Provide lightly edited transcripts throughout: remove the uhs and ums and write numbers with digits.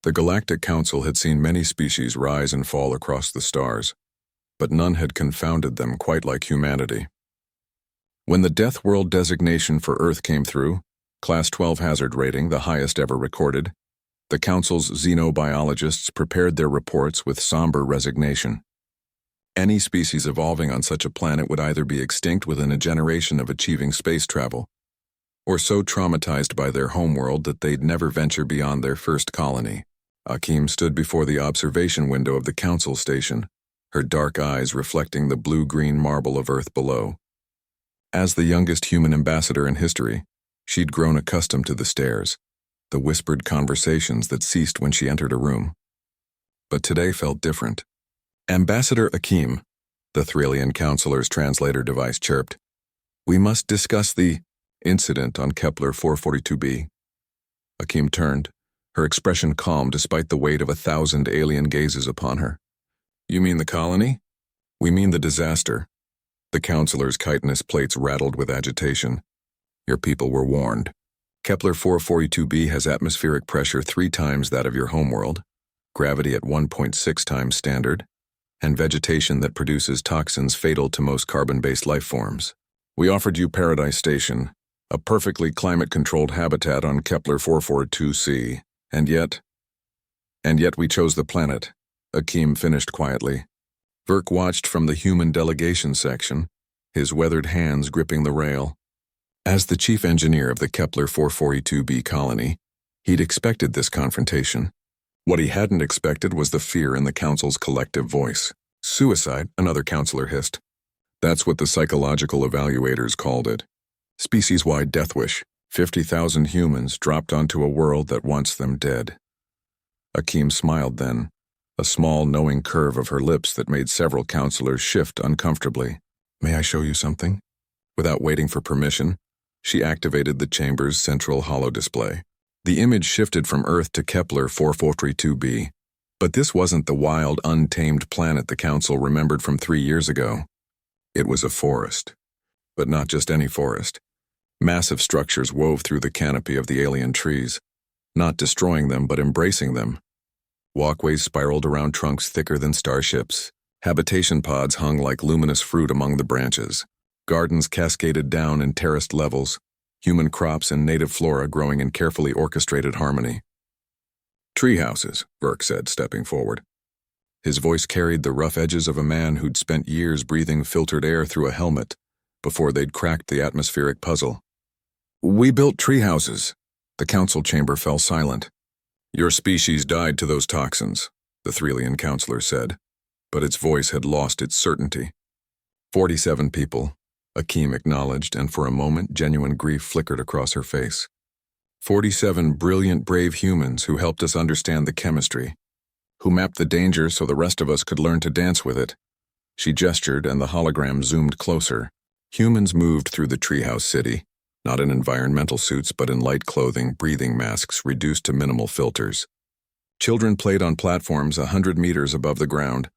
The Galactic Council had seen many species rise and fall across the stars, but none had confounded them quite like humanity. When the Death World designation for Earth came through, Class 12 hazard rating, the highest ever recorded, the Council's xenobiologists prepared their reports with somber resignation. Any species evolving on such a planet would either be extinct within a generation of achieving space travel, or so traumatized by their homeworld that they'd never venture beyond their first colony. Akeem stood before the observation window of the Council station, her dark eyes reflecting the blue-green marble of Earth below. As the youngest human ambassador in history, she'd grown accustomed to the stares, the whispered conversations that ceased when she entered a room. But today felt different. "Ambassador Akeem," the Thrillian Councilor's translator device chirped, "we must discuss the incident on Kepler 442b. Akeem turned, her expression calm despite the weight of 1,000 alien gazes upon her. "You mean the colony?" "We mean the disaster." The Councilor's chitinous plates rattled with agitation. "Your people were warned. Kepler 442b has atmospheric pressure 3 times that of your homeworld, gravity at 1.6 times standard, and vegetation that produces toxins fatal to most carbon-based life forms. We offered you Paradise Station, a perfectly climate-controlled habitat on Kepler 442c, and yet we chose the planet," Akeem finished quietly. Verk watched from the human delegation section, his weathered hands gripping the rail. As the chief engineer of the Kepler 442b colony, he'd expected this confrontation. What he hadn't expected was the fear in the Council's collective voice. "Suicide," another counselor hissed. "That's what the psychological evaluators called it. Species-wide death wish. 50,000 humans dropped onto a world that wants them dead." Akeem smiled then, a small knowing curve of her lips that made several counselors shift uncomfortably. "May I show you something?" Without waiting for permission, she activated the chamber's central holodisplay. The image shifted from Earth to Kepler 442b. But this wasn't the wild, untamed planet the Council remembered from 3 years ago. It was a forest. But not just any forest. Massive structures wove through the canopy of the alien trees, not destroying them but embracing them. Walkways spiraled around trunks thicker than starships. Habitation pods hung like luminous fruit among the branches. Gardens cascaded down in terraced levels, human crops and native flora growing in carefully orchestrated harmony. "Treehouses," Verk said, stepping forward. His voice carried the rough edges of a man who'd spent years breathing filtered air through a helmet before they'd cracked the atmospheric puzzle. "We built treehouses." The Council chamber fell silent. "Your species died to those toxins," the Thrillian counselor said, but its voice had lost its certainty. 47 people, Akeem acknowledged, and for a moment genuine grief flickered across her face. 47 brilliant, brave humans who helped us understand the chemistry, who mapped the danger so the rest of us could learn to dance with it. She gestured and the hologram zoomed closer. Humans moved through the treehouse city, not in environmental suits but in light clothing, breathing masks reduced to minimal filters. Children played on platforms 100 meters above the ground,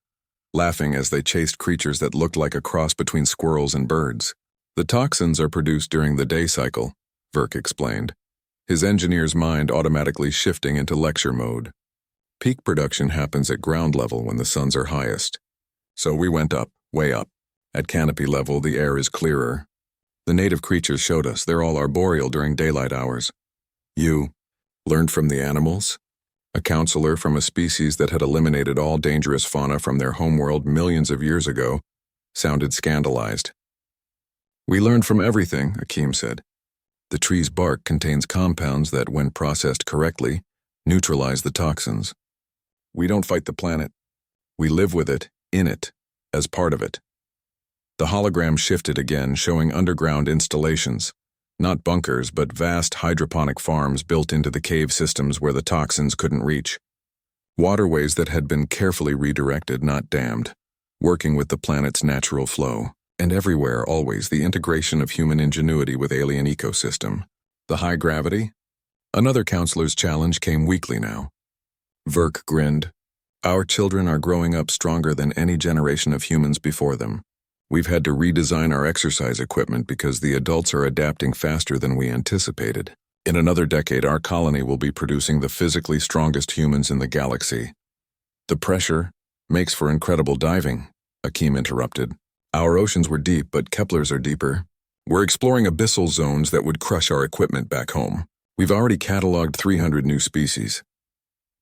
laughing as they chased creatures that looked like a cross between squirrels and birds. "The toxins are produced during the day cycle," Verk explained, his engineer's mind automatically shifting into lecture mode. "Peak production happens at ground level when the suns are highest. So we went up, way up. At canopy level, the air is clearer. The native creatures showed us they're all arboreal during daylight hours." "You learned from the animals?" A counselor from a species that had eliminated all dangerous fauna from their homeworld millions of years ago sounded scandalized. "We learned from everything," Akeem said. "The tree's bark contains compounds that, when processed correctly, neutralize the toxins. We don't fight the planet. We live with it, in it, as part of it." The hologram shifted again, showing underground installations, not bunkers but vast hydroponic farms built into the cave systems where the toxins couldn't reach. Waterways that had been carefully redirected, not dammed, working with the planet's natural flow. And everywhere, always, the integration of human ingenuity with alien ecosystem. The high gravity? Another counselor's challenge came weekly now. Verk grinned. "Our children are growing up stronger than any generation of humans before them. We've had to redesign our exercise equipment because the adults are adapting faster than we anticipated." In another decade, our colony will be producing the physically strongest humans in the galaxy. The pressure makes for incredible diving, Akeem interrupted. Our oceans were deep, but Kepler's are deeper. We're exploring abyssal zones that would crush our equipment back home. We've already cataloged 300 new species.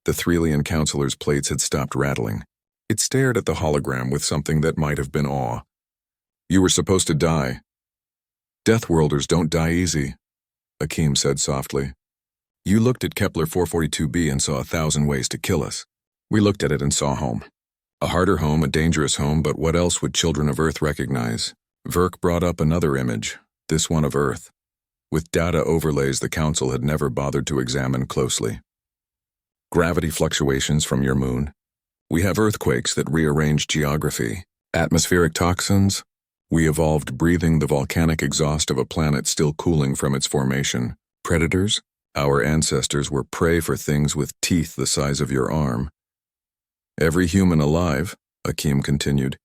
The Threlian counselor's plates had stopped rattling. It stared at the hologram with something that might have been awe. You were supposed to die. Deathworlders don't die easy, Akeem said softly. You looked at Kepler 442b and saw 1,000 ways to kill us. We looked at it and saw home. A harder home, a dangerous home, but what else would children of Earth recognize? Verk brought up another image, this one of Earth, with data overlays the Council had never bothered to examine closely. Gravity fluctuations from your moon. We have earthquakes that rearrange geography. Atmospheric toxins. We evolved breathing the volcanic exhaust of a planet still cooling from its formation. Predators. Our ancestors were prey for things with teeth the size of your arm. Every human alive, Akeem continued,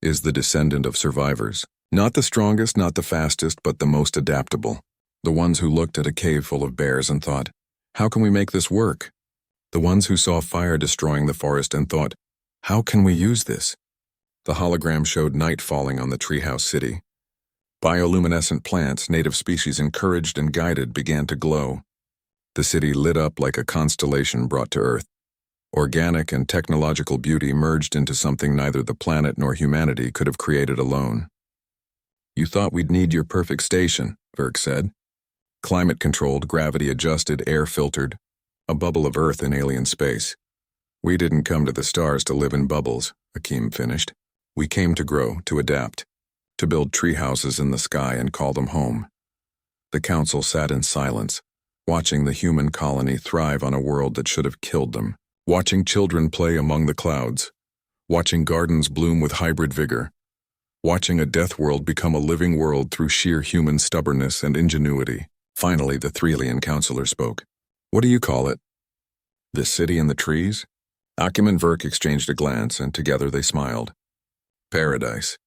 is the descendant of survivors. Not the strongest, not the fastest, but the most adaptable. The ones who looked at a cave full of bears and thought, how can we make this work? The ones who saw fire destroying the forest and thought, how can we use this? The hologram showed night falling on the treehouse city. Bioluminescent plants, native species encouraged and guided, began to glow. The city lit up like a constellation brought to Earth. Organic and technological beauty merged into something neither the planet nor humanity could have created alone. You thought we'd need your perfect station, Verk said. Climate-controlled, gravity-adjusted, air-filtered, a bubble of Earth in alien space. We didn't come to the stars to live in bubbles, Akeem finished. We came to grow, to adapt, to build treehouses in the sky and call them home. The Council sat in silence, watching the human colony thrive on a world that should have killed them, watching children play among the clouds, watching gardens bloom with hybrid vigor, watching a death world become a living world through sheer human stubbornness and ingenuity. Finally, the Threlian counselor spoke. What do you call it? The city in the trees? Akim and Verk exchanged a glance, and together they smiled. Paradise.